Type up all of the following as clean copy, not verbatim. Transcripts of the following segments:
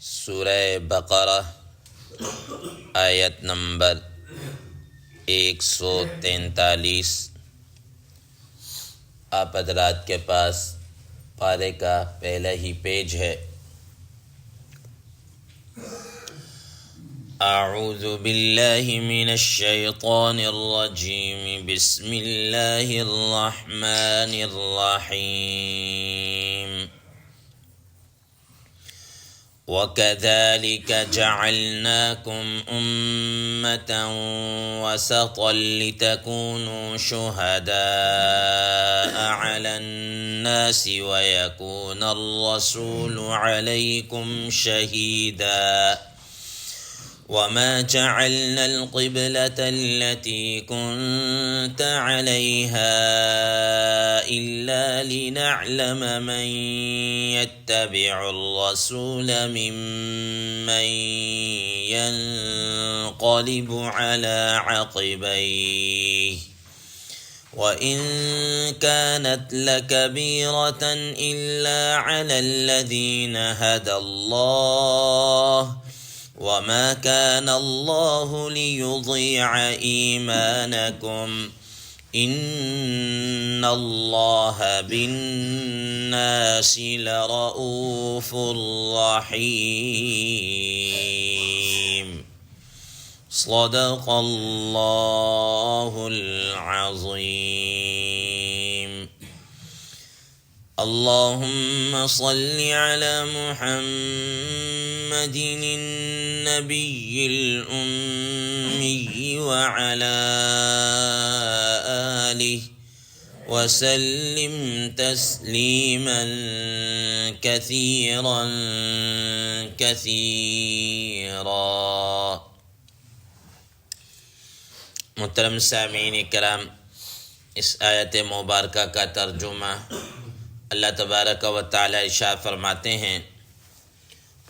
سورہ بقرہ آیت نمبر 143۔ آپ حضرات کے پاس پارے کا پہلا ہی پیج ہے۔ اعوذ باللہ من الشیطان الرجیم، بسم اللہ الرحمن الرحیم۔ وَكَذَلِكَ جَعَلْنَاكُمْ أُمَّةً وَسَطًا لِتَكُونُوا شُهَدَاءَ عَلَى النَّاسِ وَيَكُونَ الرَّسُولُ عَلَيْكُمْ شَهِيدًا وَمَا جَعَلْنَا الْقِبْلَةَ الَّتِي كُنْتَ عَلَيْهَا إِلَّا لِنَعْلَمَ مَنْ يَتَّبِعُ الرَّسُولَ مِمَّنْ يَنْقَلِبُ عَلَى عَقِبَيْهِ وَإِنْ كَانَتْ لَكَبِيرَةً إِلَّا عَلَى الَّذِينَ هَدَى اللَّهُ وَمَا كَانَ اللَّهُ لِيُضِيعَ إِيمَانَكُمْ إِنَّ اللَّهَ بِالنَّاسِ لَرَءُوفٌ رَحِيمٌ۔ صدق اللہ العظیم۔ اللہم صل علی محمد النبی الأمی وعلی آلہ وسلم تسلیما کثیرا کثیرا۔ محترم سامعین کرام، اس آیت مبارکہ کا ترجمہ اللہ تبارک و تعالی ارشاد فرماتے ہیں،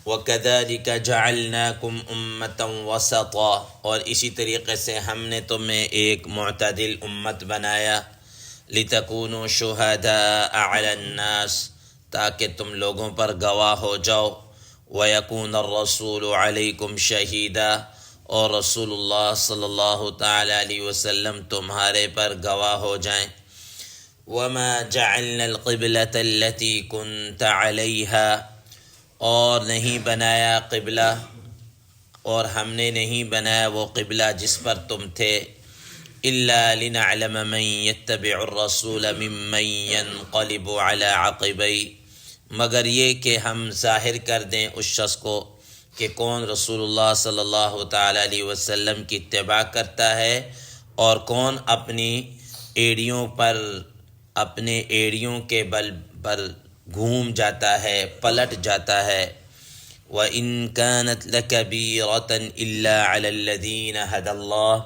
وَكَذَلِكَ جَعَلْنَاكُمْ أُمَّةً وَسَطًا، اور اسی طریقے سے ہم نے تمہیں ایک معتدل امت بنایا، لِتَكُونُوا شُهَدَاءَ عَلَى النَّاسِ، تاکہ تم لوگوں پر گواہ ہو جاؤ، وَيَكُونَ الرَّسُولُ عَلَيْكُمْ شَهِيدًا، اور رسول اللہ صلی اللہ تعالی علیہ وسلم تمہارے پر گواہ ہو جائیں۔ وَمَا جَعَلْنَا الْقِبْلَةَ الَّتِي كُنْتَ عَلَيْهَا، اور نہیں بنایا قبلہ، اور ہم نے نہیں بنایا وہ قبلہ جس پر تم تھے، إِلَّا لِنَعْلَمَ مَنْ يَتَّبِعُ الرَّسُولَ مِمَّنْ يَنْقَلِبُ عَلَى عَقِبَيْهِ، مگر یہ کہ ہم ظاہر کر دیں اس شخص کو کہ کون رسول اللہ صلی اللہ تعالی علیہ وسلم کی اتباع کرتا ہے اور کون اپنی ایڑیوں پر، اپنے ایڑیوں کے بل پر گھوم جاتا ہے، پلٹ جاتا ہے۔ وَإِن كَانَتْ لَكَبِيرَةً إِلَّا عَلَى الَّذِينَ هَدَى اللَّهُ،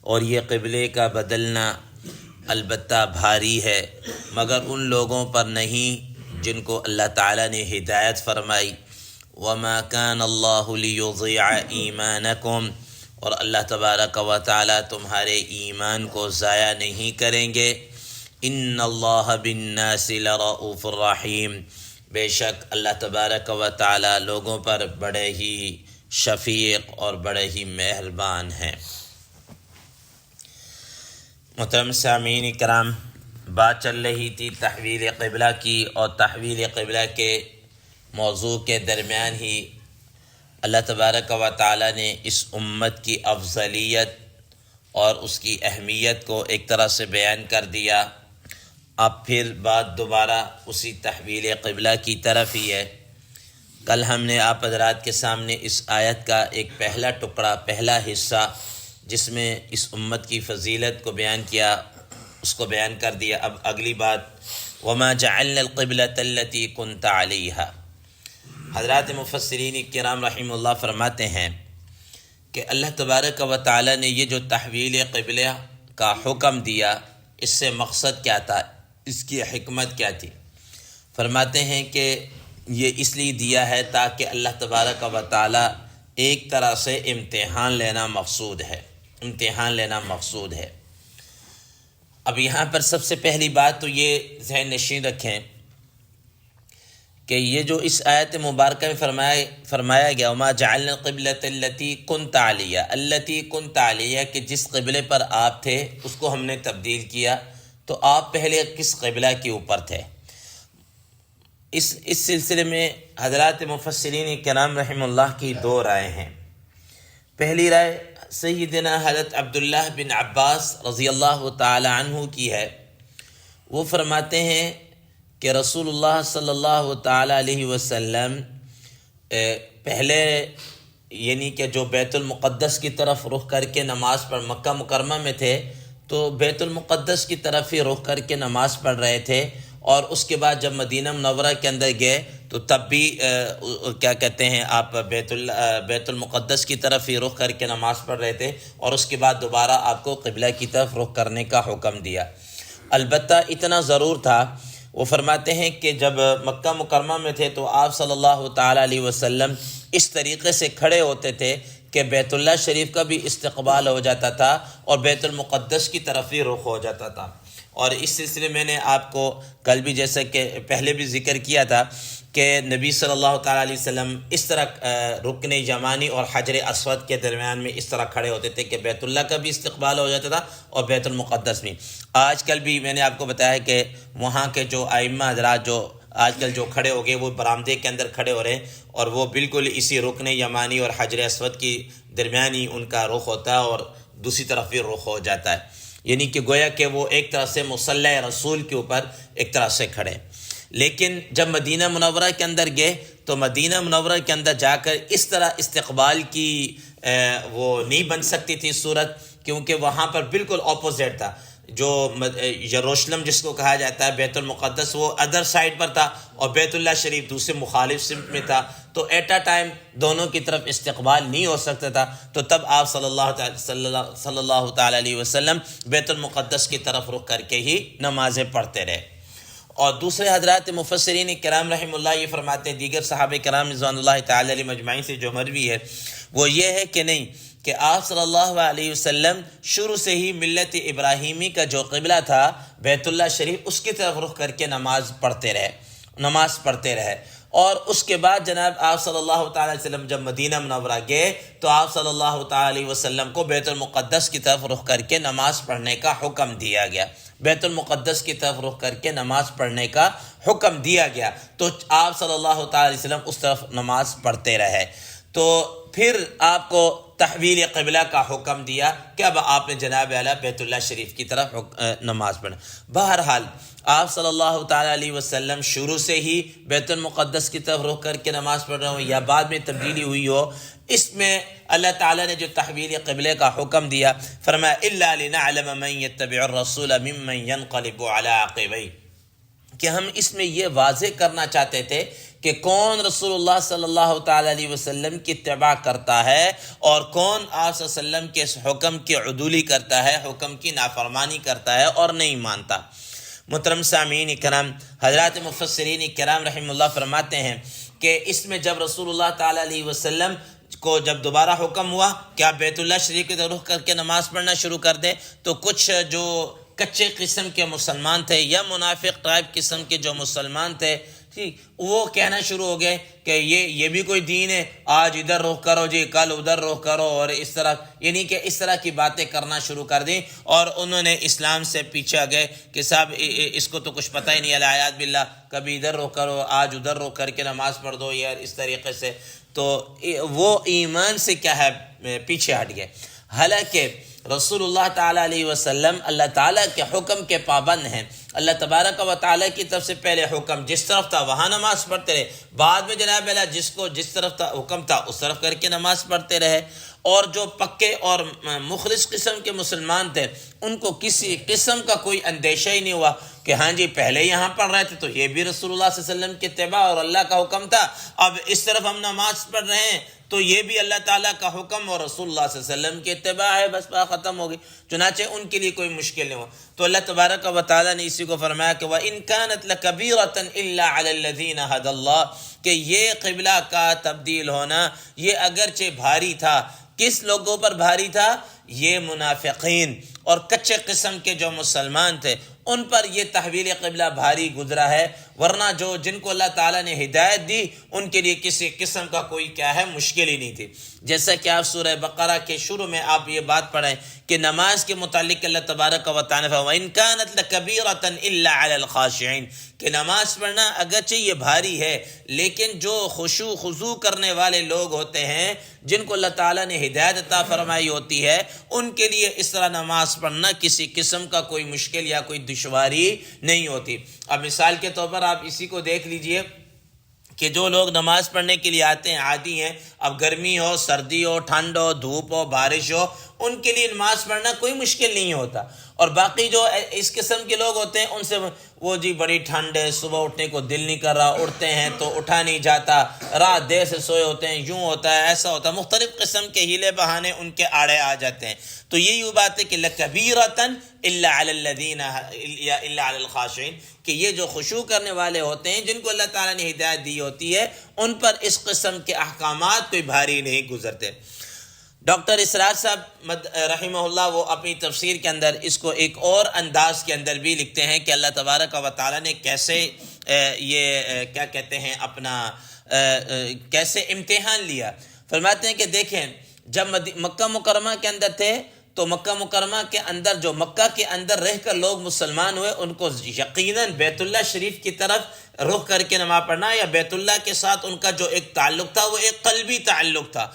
اور یہ قبلے کا بدلنا البتہ بھاری ہے مگر ان لوگوں پر نہیں جن کو اللہ تعالیٰ نے ہدایت فرمائی۔ وَمَا كَانَ اللَّهُ لِيُضِيعَ إِيمَانَكُمْ، اور اللہ تبارک و تعالیٰ تمہارے ایمان کو ضائع نہیں کریں گے۔ ان اللہ بالناس لرؤوف الرحیم، بے شک اللہ تبارک و تعالی لوگوں پر بڑے ہی شفیق اور بڑے ہی مہربان ہیں۔ محترم سامعین کرام، بات چل رہی تھی تحویل قبلہ کی، اور تحویل قبلہ کے موضوع کے درمیان ہی اللہ تبارک و تعالی نے اس امت کی افضلیت اور اس کی اہمیت کو ایک طرح سے بیان کر دیا۔ اب پھر بات دوبارہ اسی تحویل قبلہ کی طرف ہی ہے۔ کل ہم نے آپ حضرات کے سامنے اس آیت کا ایک پہلا ٹکڑا، پہلا حصہ جس میں اس امت کی فضیلت کو بیان کیا، اس کو بیان کر دیا۔ اب اگلی بات، وَمَا جَعَلْنَا الْقِبْلَةَ الَّتِي كُنْتَ عَلَيْهَا، حضرات مفسرین کرام رحمہ اللہ فرماتے ہیں کہ اللہ تبارک و تعالی نے یہ جو تحویل قبلہ کا حکم دیا، اس سے مقصد کیا تھا، اس کی حکمت کیا تھی؟ فرماتے ہیں کہ یہ اس لیے دیا ہے تاکہ اللہ تبارک و تعالی ایک طرح سے امتحان لینا مقصود ہے، امتحان لینا مقصود ہے۔ اب یہاں پر سب سے پہلی بات تو یہ ذہن نشین رکھیں کہ یہ جو اس آیت مبارکہ میں فرمایا گیا وما جعلنا القبلۃ التی كنت علیہ، التی كنت علیہ، کہ جس قبلے پر آپ تھے اس کو ہم نے تبدیل کیا، تو آپ پہلے کس قبلہ کے اوپر تھے؟ اس سلسلے میں حضرات مفسرین کرام رحم اللہ کی دو رائے ہیں۔ پہلی رائے سیدنا حضرت عبداللہ بن عباس رضی اللہ تعالی عنہ کی ہے۔ وہ فرماتے ہیں کہ رسول اللہ صلی اللہ تعالی علیہ وسلم پہلے یعنی کہ جو بیت المقدس کی طرف رخ کر کے نماز پڑھ، مکہ مکرمہ میں تھے تو بیت المقدس کی طرف ہی رخ کر کے نماز پڑھ رہے تھے، اور اس کے بعد جب مدینہ منورہ کے اندر گئے تو تب بھی کیا کہتے ہیں آپ بیت المقدس کی طرف ہی رخ کر کے نماز پڑھ رہے تھے، اور اس کے بعد دوبارہ آپ کو قبلہ کی طرف رخ کرنے کا حکم دیا۔ البتہ اتنا ضرور تھا، وہ فرماتے ہیں کہ جب مکہ مکرمہ میں تھے تو آپ صلی اللہ تعالیٰ علیہ وسلم اس طریقے سے کھڑے ہوتے تھے کہ بیت اللہ شریف کا بھی استقبال ہو جاتا تھا اور بیت المقدس کی طرف ہی رخ ہو جاتا تھا۔ اور اس سلسلے میں نے آپ کو کل بھی جیسا کہ پہلے بھی ذکر کیا تھا کہ نبی صلی اللہ تعالیٰ علیہ وسلم اس طرح رکن یمانی اور حجر اسود کے درمیان میں اس طرح کھڑے ہوتے تھے کہ بیت اللہ کا بھی استقبال ہو جاتا تھا اور بیت المقدس بھی۔ آج کل بھی میں نے آپ کو بتایا کہ وہاں کے جو ائمہ حضرات جو آج کل جو کھڑے ہو گئے وہ برآمدے کے اندر کھڑے ہو رہے ہیں، اور وہ بالکل اسی رکن یمانی اور حجر اسود کی درمیانی ان کا رخ ہوتا ہے اور دوسری طرف بھی رخ ہو جاتا ہے، یعنی کہ گویا کہ وہ ایک طرح سے مصلی رسول کے اوپر ایک طرح سے کھڑے۔ لیکن جب مدینہ منورہ کے اندر گئے تو مدینہ منورہ کے اندر جا کر اس طرح استقبال کی وہ نہیں بن سکتی تھی صورت، کیونکہ وہاں پر بالکل اپوزٹ تھا۔ جو یروشلم جس کو کہا جاتا ہے، بیت المقدس وہ ادر سائڈ پر تھا اور بیت اللہ شریف دوسرے مخالف سمت میں تھا، تو ایٹ اے ٹائم دونوں کی طرف استقبال نہیں ہو سکتا تھا۔ تو تب آپ صلی اللہ تعالی علیہ وسلم بیت المقدس کی طرف رخ کر کے ہی نمازیں پڑھتے رہے۔ اور دوسرے حضرات مفسرین کرام رحم اللہ یہ فرماتے ہیں، دیگر صحابہ کرام رضوان اللہ تعالی علیہ مجمعین سے جو مروی ہے وہ یہ ہے کہ نہیں، کہ آپ صلی اللہ علیہ وسلم شروع سے ہی ملت ابراہیمی کا جو قبلہ تھا بیت اللہ شریف، اس کی طرف رخ کر کے نماز پڑھتے رہے۔ اور اس کے بعد جناب آپ صلی اللہ تعالی علیہ وسلم جب مدینہ منورہ گئے تو آپ صلی اللہ تعالی علیہ وسلم کو بیت المقدس کی طرف رخ کر کے نماز پڑھنے کا حکم دیا گیا، بیت المقدس کی طرف رخ کر کے نماز پڑھنے کا حکم دیا گیا، تو آپ صلی اللہ تعالی علیہ وسلم اس طرف نماز پڑھتے رہے۔ تو پھر آپ کو تحویل قبلہ کا حکم دیا کہ اب آپ نے جناب اعلیٰ بیت اللہ شریف کی طرف نماز پڑھنا۔ بہرحال آپ صلی اللہ تعالیٰ علیہ وسلم شروع سے ہی بیت المقدس کی طرف رخ کر کے نماز پڑھ رہے ہوں یا بعد میں تبدیلی ہوئی ہو، اس میں اللہ تعالیٰ نے جو تحویل قبلے کا حکم دیا، فرمایا الا لنعلم من يتبع الرسول ممن ينقلب على عقبيه، کہ ہم اس میں یہ واضح کرنا چاہتے تھے کہ کون رسول اللہ صلی اللہ تعالی علیہ وسلم کی اتباع کرتا ہے اور کون آپ صلی اللہ علیہ وسلم کے حکم کی عدولی کرتا ہے، حکم کی نافرمانی کرتا ہے اور نہیں مانتا۔ محترم سامعین کرام، حضرات مفسرین کرام رحم اللہ فرماتے ہیں کہ اس میں جب رسول اللہ تعالی علیہ وسلم کو جب دوبارہ حکم ہوا کہ آپ بیت اللہ شریف کی طرف رخ کر کے نماز پڑھنا شروع کر دیں، تو کچھ جو کچے قسم کے مسلمان تھے یا منافق ٹائپ قسم کے جو مسلمان تھے، وہ کہنا شروع ہو گئے کہ یہ بھی کوئی دین ہے، آج ادھر رخ کرو جی، کل ادھر رخ کرو، اور اس طرح یعنی کہ اس طرح کی باتیں کرنا شروع کر دیں، اور انہوں نے اسلام سے پیچھے گئے کہ صاحب اس کو تو کچھ پتہ ہی نہیں، العیاذ باللہ، کبھی ادھر رخ کرو، آج ادھر رخ کر کے نماز پڑھ دو، یا اس طریقے سے، تو وہ ایمان سے کیا ہے پیچھے ہٹ گئے۔ حالانکہ رسول اللہ تعالیٰ علیہ وسلم اللہ تعالیٰ کے حکم کے پابند ہیں، اللہ تبارک و تعالیٰ کی طرف سے پہلے حکم جس طرف تھا وہاں نماز پڑھتے رہے، بعد میں جناب اللہ جس کو جس طرف تھا حکم تھا اس طرف کر کے نماز پڑھتے رہے۔ اور جو پکے اور مخلص قسم کے مسلمان تھے ان کو کسی قسم کا کوئی اندیشہ ہی نہیں ہوا کہ ہاں جی پہلے یہاں پڑھ رہے تھے تو یہ بھی رسول اللہ صلی اللہ علیہ وسلم کی اتباع اور اللہ کا حکم تھا، اب اس طرف ہم نماز پڑھ رہے ہیں تو یہ بھی اللہ تعالیٰ کا حکم اور رسول اللہ صلی اللہ علیہ وسلم کی اتباع ہے، بس بات ختم ہو گئی۔ چنانچہ ان کے لیے کوئی مشکل نہیں ہوا، تو اللہ تبارک و تعالیٰ نے اسی کو فرمایا کہ وَإِن كَانَتْ لَكَبِيرَةً إِلَّا عَلَى الَّذِينَ هَدَى اللَّهُ، کہ یہ قبلہ کا تبدیل ہونا یہ اگرچہ بھاری تھا، کس لوگوں پر بھاری تھا؟ یہ منافقین اور کچے قسم کے جو مسلمان تھے ان پر یہ تحویل قبلہ بھاری گزرا ہے۔ ورنہ جن کو اللہ تعالیٰ نے ہدایت دی ان کے لیے کسی قسم کا کوئی کیا ہے مشکل ہی نہیں تھی. جیسا کہ آپ سورہ بقرہ کے شروع میں آپ یہ بات پڑھیں کہ نماز کے متعلق اللہ تبارک و تعالیٰ نے فرمایا وَإِن كَانَتْ لَكَبِيرَةً إِلَّا عَلَى الْخَاشِعِينَ کہ نماز پڑھنا اگرچہ یہ بھاری ہے لیکن جو خشوع خضوع کرنے والے لوگ ہوتے ہیں جن کو اللہ تعالیٰ نے ہدایت عطا فرمائی ہوتی ہے ان کے لیے اس طرح نماز پڑھنا کسی قسم کا کوئی مشکل یا کوئی دشواری نہیں ہوتی. اب مثال کے طور پر آپ اسی کو دیکھ لیجئے کہ جو لوگ نماز پڑھنے کے لیے آتے ہیں عادی ہیں، اب گرمی ہو، سردی ہو، ٹھنڈ ہو، دھوپ ہو، بارش ہو، ان کے لیے نماز پڑھنا کوئی مشکل نہیں ہوتا. اور باقی جو اس قسم کے لوگ ہوتے ہیں ان سے وہ جی بڑی ٹھنڈ ہے، صبح اٹھنے کو دل نہیں کر رہا، اٹھتے ہیں تو اٹھا نہیں جاتا، رات دیر سے سوئے ہوتے ہیں، یوں ہوتا ہے ایسا ہوتا ہے، مختلف قسم کے ہیلے بہانے ان کے آڑے آ جاتے ہیں. تو یہی بات ہے کہ لَكَبِيرَةً إِلَّا عَلَى الَّذِينَ إِلَّا عَلَى الْخَاشِعِينَ کہ یہ جو خشوع کرنے والے ہوتے ہیں جن کو اللہ تعالیٰ نے ہدایت دی ہوتی ہے ان پر اس قسم کے احکامات کوئی بھاری نہیں گزرتے. ڈاکٹر اسرار صاحب رحمہ اللہ وہ اپنی تفسیر کے اندر اس کو ایک اور انداز کے اندر بھی لکھتے ہیں کہ اللہ تبارک و تعالیٰ نے کیسے یہ کیا کہتے ہیں اپنا کیسے امتحان لیا. فرماتے ہیں کہ دیکھیں جب مکہ مکرمہ کے اندر تھے تو مکہ مکرمہ کے اندر جو مکہ کے اندر رہ کر لوگ مسلمان ہوئے ان کو یقیناً بیت اللہ شریف کی طرف رخ کر کے نماز پڑھنا یا بیت اللہ کے ساتھ ان کا جو ایک تعلق تھا وہ ایک قلبی تعلق تھا.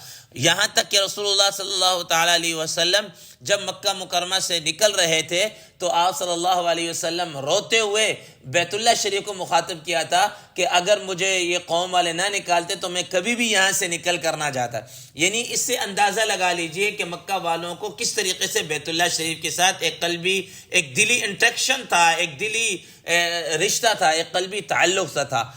یہاں تک کہ رسول اللہ صلی اللہ تعالیٰ علیہ وسلم جب مکہ مکرمہ سے نکل رہے تھے تو آپ صلی اللہ علیہ وسلم روتے ہوئے بیت اللہ شریف کو مخاطب کیا تھا کہ اگر مجھے یہ قوم والے نہ نکالتے تو میں کبھی بھی یہاں سے نکل کر نہ جاتا. یعنی اس سے اندازہ لگا لیجئے کہ مکہ والوں کو کس طریقے سے بیت اللہ شریف کے ساتھ ایک قلبی ایک دلی انٹریکشن تھا، ایک دلی رشتہ تھا، ایک قلبی تعلق سا تھا.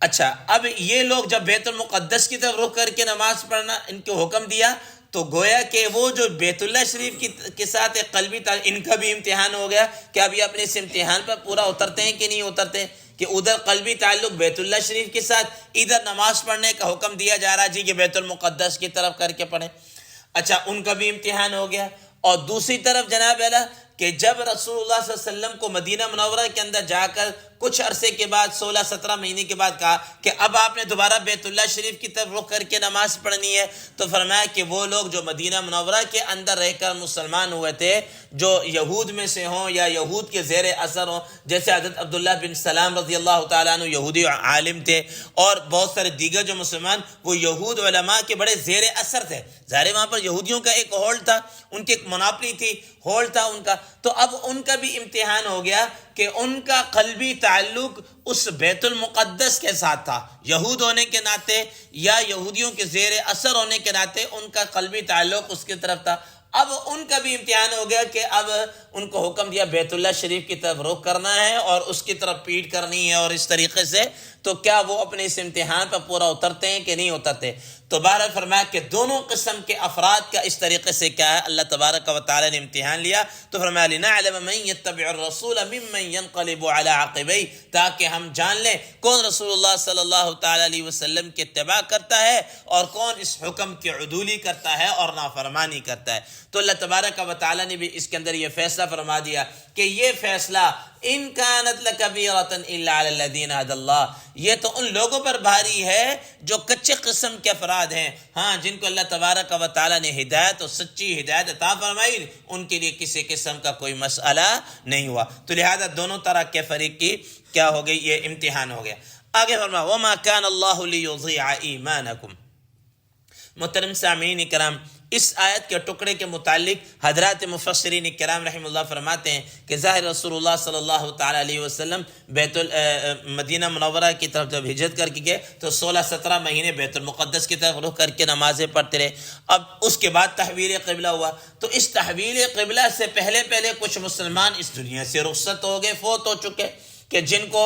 اچھا اب یہ لوگ جب بیت المقدس کی طرف رخ کر کے نماز پڑھنا ان کو حکم دیا تو گویا کہ وہ جو بیت اللہ شریف کے ساتھ ایک قلبی تعلق ان کا بھی امتحان ہو گیا کہ اب یہ اپنے اس امتحان پر پورا اترتے ہیں کہ نہیں اترتے کہ ادھر قلبی تعلق بیت اللہ شریف کے ساتھ، ادھر نماز پڑھنے کا حکم دیا جا رہا جی کہ بیت المقدس کی طرف کر کے پڑھیں. اچھا ان کا بھی امتحان ہو گیا. اور دوسری طرف جناب اعلیٰ کہ جب رسول اللہ صلی اللہ علیہ وسلم کو مدینہ منورہ کے اندر جا کر کچھ عرصے کے بعد 16-17 مہینے کے بعد کہا کہ اب آپ نے دوبارہ بیت اللہ شریف کی طرف رخ کر کے نماز پڑھنی ہے تو فرمایا کہ وہ لوگ جو مدینہ منورہ کے اندر رہ کر مسلمان ہوئے تھے جو یہود میں سے ہوں یا یہود کے زیر اثر ہوں، جیسے حضرت عبداللہ بن سلام رضی اللہ تعالیٰ عنہ یہودی عالم تھے اور بہت سارے دیگر جو مسلمان وہ یہود علماء کے بڑے زیر اثر تھے. ظاہر وہاں پر یہودیوں کا ایک ہولڈ تھا، ان کی ایک مناپلی تھی، ہولڈ تھا ان کا. تو اب ان کا بھی امتحان ہو گیا کہ ان کا قلبی تعلق اس بیت المقدس کے ساتھ تھا. یہود ہونے کے ناطے یا یہودیوں کے زیر اثر ہونے کے ناطے ان کا قلبی تعلق اس کی طرف تھا. اب ان کا بھی امتحان ہو گیا کہ اب ان کو حکم دیا بیت اللہ شریف کی طرف رخ کرنا ہے اور اس کی طرف پیٹ کرنی ہے اور اس طریقے سے. تو کیا وہ اپنے اس امتحان پر پورا اترتے ہیں کہ نہیں اترتے؟ تو بہرحال فرمایا کہ دونوں قسم کے افراد کا اس طریقے سے کیا ہے اللہ تبارک و تعالی نے امتحان لیا. تو فرمایا لنعلم من يتبع الرسول ممن ينقلب على عقبيه تاکہ ہم جان لیں کون رسول اللہ صلی اللہ تعالی علیہ وسلم کی اتباع کرتا ہے اور کون اس حکم کی عدولی کرتا ہے اور نافرمانی کرتا ہے. تو اللہ تبارک و تعالی نے بھی اس کے اندر یہ فیصلہ فرما دیا کہ یہ فیصلہ ان کانت لکبیرۃ الا علی الذین ھدی اللہ، یہ تو ان لوگوں پر بھاری ہے جو کچے قسم کے افراد ہیں، ہاں جن کو اللہ تبارک و تعالی نے ہدایت اور سچی ہدایت عطا فرمائی، ان کے لیے کسی قسم کا کوئی مسئلہ نہیں ہوا. تو لہذا دونوں طرح کے فریق کی کیا ہو گئی، یہ امتحان ہو گیا. آگے فرمایا وما کان اللہ لیضیع ایمانکم. محترم سامعین کرام، اس آیت کے ٹکڑے کے متعلق حضرات مفسرین کرام رحمہ اللہ فرماتے ہیں کہ ظاہر رسول اللہ صلی اللہ تعالی علیہ وسلم مدینہ منورہ کی طرف جب ہجرت کر کے گئے تو 16-17 مہینے بیت المقدس کی طرف رخ کر کے نمازیں پڑھتے رہے. اب اس کے بعد تحویل قبلہ ہوا. تو اس تحویل قبلہ سے پہلے کچھ مسلمان اس دنیا سے رخصت ہو گئے، فوت ہو چکے کہ جن کو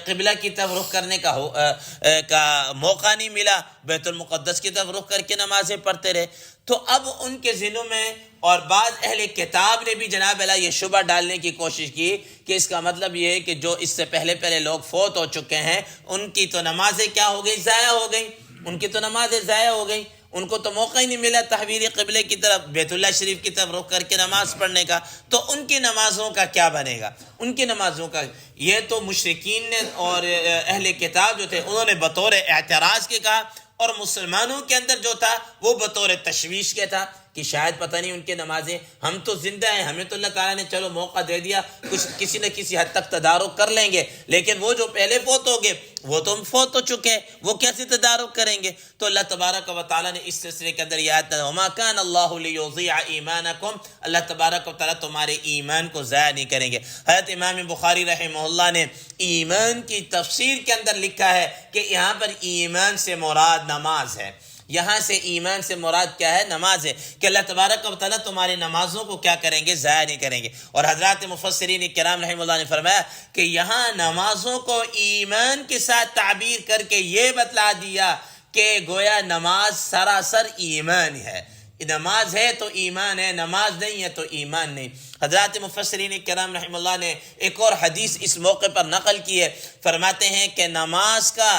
قبلہ کی طرف رخ کرنے کا موقع نہیں ملا، بیت المقدس کی طرف رخ کر کے نمازیں پڑھتے رہے. تو اب ان کے ذہنوں میں اور بعض اہل کتاب نے بھی جناب اللہ یہ شبہ ڈالنے کی کوشش کی کہ اس کا مطلب یہ ہے کہ جو اس سے پہلے لوگ فوت ہو چکے ہیں ان کی تو نمازیں کیا ہو گئی، ضائع ہو گئی. ان کی تو نمازیں ضائع ہو گئی، ان کو تو موقع ہی نہیں ملا تحویل قبلے کی طرف، بیت اللہ شریف کی طرف رخ کر کے نماز پڑھنے کا، تو ان کی نمازوں کا کیا بنے گا؟ ان کی نمازوں کا یہ تو مشرکین نے اور اہل کتاب جو تھے انہوں نے بطور اعتراض کے کہا، اور مسلمانوں کے اندر جو تھا وہ بطور تشویش کے تھا کہ شاید پتہ نہیں ان کے نمازیں، ہم تو زندہ ہیں، ہمیں تو اللہ تعالیٰ نے چلو موقع دے دیا، کچھ کسی نہ کسی حد تک تدارک کر لیں گے، لیکن وہ جو پہلے فوت ہو گئے وہ تو فوت ہو چکے، وہ کیسے تدارک کریں گے؟ تو اللہ تبارک و تعالیٰ نے اس سلسلے کے اندر یہ آیت وَمَا كَانَ اللَّهُ لِيُضِيعَ إِيمَانَكُمْ، اللہ تبارک و تعالیٰ تمہارے ایمان کو ضائع نہیں کریں گے۔ حضرت امام بخاری رحمہ اللہ نے ایمان کی تفسیر کے اندر لکھا ہے کہ یہاں پر ایمان سے مراد نماز ہے، یہاں سے ایمان سے مراد کیا ہے؟ نماز ہے، کہ اللہ تبارک و تعالیٰ تمہاری نمازوں کو کیا کریں گے؟ ضائع نہیں کریں گے۔ اور حضرات مفسرین کرام رحمہ اللہ نے فرمایا کہ یہاں نمازوں کو ایمان کے ساتھ تعبیر کر کے یہ بتلا دیا کہ گویا نماز سراسر ایمان ہے، نماز ہے تو ایمان ہے، نماز نہیں ہے تو ایمان نہیں۔ حضرات مفسرین کرام رحمہ اللہ نے ایک اور حدیث اس موقع پر نقل کی ہے، فرماتے ہیں کہ نماز کا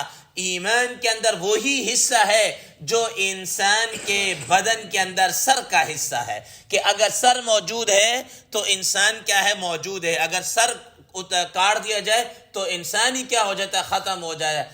ایمان کے اندر وہی حصہ ہے جو انسان کے بدن کے اندر سر کا حصہ ہے، کہ اگر سر موجود ہے تو انسان کیا ہے؟ موجود ہے، اگر سر کاٹ دیا جائے تو انسان ہی کیا ہو جاتا ہے؟ ختم ہو جائے۔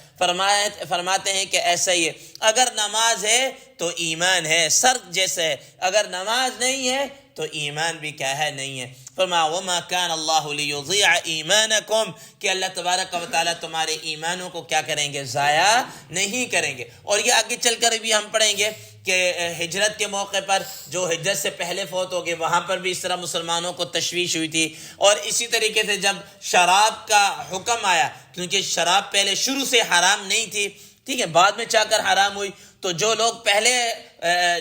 فرماتے ہیں کہ ایسا ہی ہے، اگر نماز ہے تو ایمان ہے، سر جیسے ہے، اگر نماز نہیں ہے تو ایمان بھی کیا ہے؟ نہیں ہے۔ فرمایا وَمَا كَانَ اللَّهُ لِيُضِيعَ إِيمَانَكُمْ، کہ اللہ تبارک و تعالیٰ تمہارے ایمانوں کو کیا کریں گے؟ ضائع نہیں کریں گے۔ اور یہ آگے چل کر بھی ہم پڑھیں گے کہ ہجرت کے موقع پر جو ہجرت سے پہلے فوت ہو گئے وہاں پر بھی اس طرح مسلمانوں کو تشویش ہوئی تھی، اور اسی طریقے سے جب شراب کا حکم آیا، کیونکہ شراب پہلے شروع سے حرام نہیں تھی، ٹھیک ہے، بعد میں چاہ کر حرام ہوئی، تو جو لوگ پہلے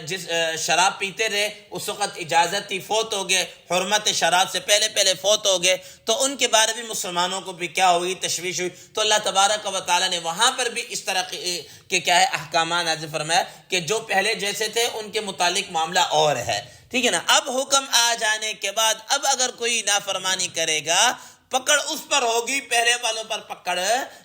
جس شراب پیتے رہے اس وقت اجازت تھی، فوت ہو گئے، حرمت شراب سے پہلے فوت ہو گئے، تو ان کے بارے میں مسلمانوں کو بھی کیا ہوئی؟ تشویش ہوئی۔ تو اللہ تبارک و تعالیٰ نے وہاں پر بھی اس طرح کے کیا ہے؟ احکامات نازل فرمایا کہ جو پہلے جیسے تھے ان کے متعلق معاملہ اور ہے، ٹھیک ہے نا۔ اب حکم آ جانے کے بعد اب اگر کوئی نافرمانی کرے گا پکڑ اس پر ہوگی، پہلے والوں پر پکڑ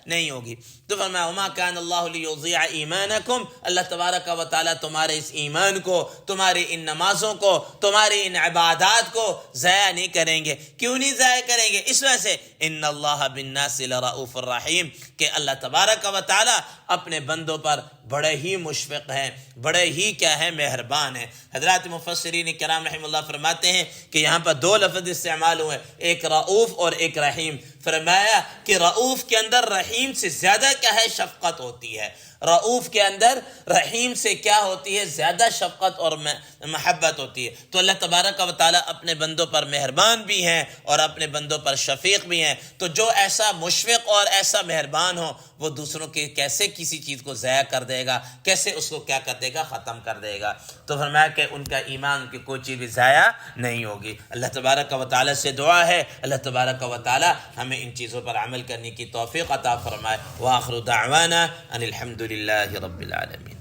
نہیں ہوگی۔ تو فرمایا وَمَا كَانَ اللَّهُ لِيُضِيعَ إِيمَانَكُمْ، اللہ تبارک و تعالیٰ تمہارے اس ایمان کو، تمہاری ان نمازوں کو، تمہاری ان عبادات کو ضائع نہیں کریں گے۔ کیوں نہیں ضائع کریں گے؟ اس وجہ سے ان اللہ بالناس لرؤوف الرحیم، کہ اللہ تبارک و تعالیٰ اپنے بندوں پر بڑے ہی مشفق ہیں، بڑے ہی کیا ہے؟ مہربان ہیں۔ حضرات مفسرین کرام رحمہ اللہ فرماتے ہیں کہ یہاں پر دو لفظ استعمال ہوئے، ایک رؤوف اور ایک رحیم۔ فرمایا کہ رؤوف کے اندر رحیم سے زیادہ کیا ہے؟ شفقت ہوتی ہے۔ رؤوف کے اندر رحیم سے کیا ہوتی ہے؟ زیادہ شفقت اور محبت ہوتی ہے۔ تو اللہ تبارک و تعالیٰ اپنے بندوں پر مہربان بھی ہیں اور اپنے بندوں پر شفیق بھی ہیں۔ تو جو ایسا مشفق اور ایسا مہربان ہو وہ دوسروں کے کیسے کسی چیز کو ضائع کر دے گا؟ کیسے اس کو کیا کر دے گا؟ ختم کر دے گا۔ تو فرمایا کہ ان کا ایمان کی کوئی چیز بھی ضائع نہیں ہوگی۔ اللہ تبارک و تعالیٰ سے دعا ہے اللہ تبارک و تعالیٰ ہمیں ان چیزوں پر عمل کرنے کی توفیق عطا فرمائے۔ وآخر دعوانا ان الحمد للہ رب العالمین۔